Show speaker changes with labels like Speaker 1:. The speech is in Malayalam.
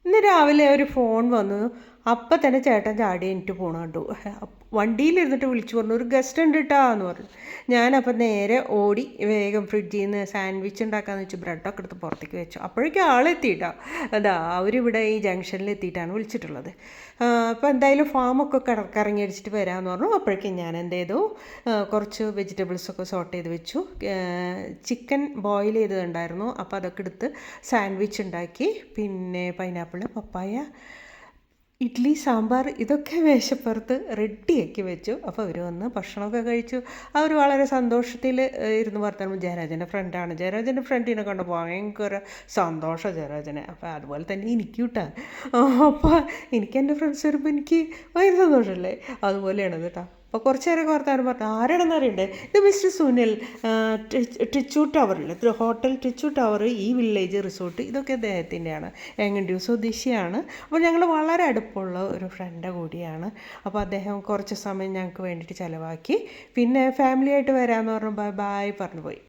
Speaker 1: ഇന്ന് രാവിലെ ഒരു ഫോൺ വന്നു. അപ്പം തന്നെ ചേട്ടൻ ചാടി എണീറ്റ് പോണ കണ്ടു. വണ്ടിയിലിരുന്നിട്ട് വിളിച്ചു പറഞ്ഞു, ഒരു ഗസ്റ്റ് ഉണ്ട് കേട്ടോ എന്ന് പറഞ്ഞു. ഞാനപ്പം നേരെ ഓടി വേഗം ഫ്രിഡ്ജിൽ നിന്ന് സാൻഡ്വിച്ച് ഉണ്ടാക്കാമെന്ന് വെച്ച് ബ്രെഡൊക്കെ എടുത്ത് പുറത്തേക്ക് വെച്ചു. അപ്പോഴേക്കും ആളെത്തിയിട്ടാ. അതാ അവരിവിടെ ഈ ജംഗ്ഷനിൽ എത്തിയിട്ടാണ് വിളിച്ചിട്ടുള്ളത്. അപ്പോൾ എന്തായാലും ഫാമൊക്കെ കറങ്ങി അടിച്ചിട്ട് വരാമെന്ന് പറഞ്ഞു. അപ്പോഴേക്കും ഞാൻ എന്ത് ചെയ്തു, കുറച്ച് വെജിറ്റബിൾസൊക്കെ സോട്ട് ചെയ്ത് വെച്ചു. ചിക്കൻ ബോയിൽ ചെയ്തതുണ്ടായിരുന്നു, അപ്പോൾ അതൊക്കെ എടുത്ത് സാൻഡ്വിച്ച് ഉണ്ടാക്കി. പിന്നെ പൈനാപ്പിൾ, പപ്പായ, ഇഡ്ഡലി, സാമ്പാർ ഇതൊക്കെ മേശപ്പുറത്ത് റെഡിയാക്കി വെച്ചു. അപ്പോൾ അവർ വന്ന് ഭക്ഷണമൊക്കെ കഴിച്ചു. അവർ വളരെ സന്തോഷത്തിൽ ഇരുന്ന് വർത്തമാനം. ജയരാജൻ്റെ ഫ്രണ്ടാണ്. ജയരാജൻ്റെ ഫ്രണ്ടിനെ കണ്ട് ഭയങ്കര സന്തോഷം ജയരാജനെ. അപ്പോൾ അതുപോലെ തന്നെ എനിക്ക് കേട്ടോ. അപ്പോൾ എനിക്ക് എൻ്റെ ഫ്രണ്ട്സ് വരുമ്പോൾ എനിക്ക് ഭയങ്കര സന്തോഷമല്ലേ, അതുപോലെയാണ് കേട്ടോ. അപ്പോൾ കുറച്ച് നേരമൊക്കെ വർത്താനം പറഞ്ഞു. ആരാണെന്ന് അറിയണ്ടേ, ഇത് മിസ്റ്റർ സുനിൽ, ടിച്ചു ടവറിൽ, ഹോട്ടൽ ടിച്ചു ടവർ, ഈ വില്ലേജ് റിസോർട്ട്, ഇതൊക്കെ അദ്ദേഹത്തിൻ്റെയാണ്. എങ്ങണ്ടിയൂർ സ്വദേശിയാണ്. അപ്പോൾ ഞങ്ങൾ വളരെ അടുപ്പമുള്ള ഒരു ഫ്രണ്ട് കൂടിയാണ്. അപ്പോൾ അദ്ദേഹം കുറച്ച് സമയം ഞങ്ങൾക്ക് വേണ്ടിയിട്ട് ചിലവാക്കി. പിന്നെ ഫാമിലിയായിട്ട് വരാമെന്ന് പറഞ്ഞു ബൈ ബൈ പറഞ്ഞു പോയി.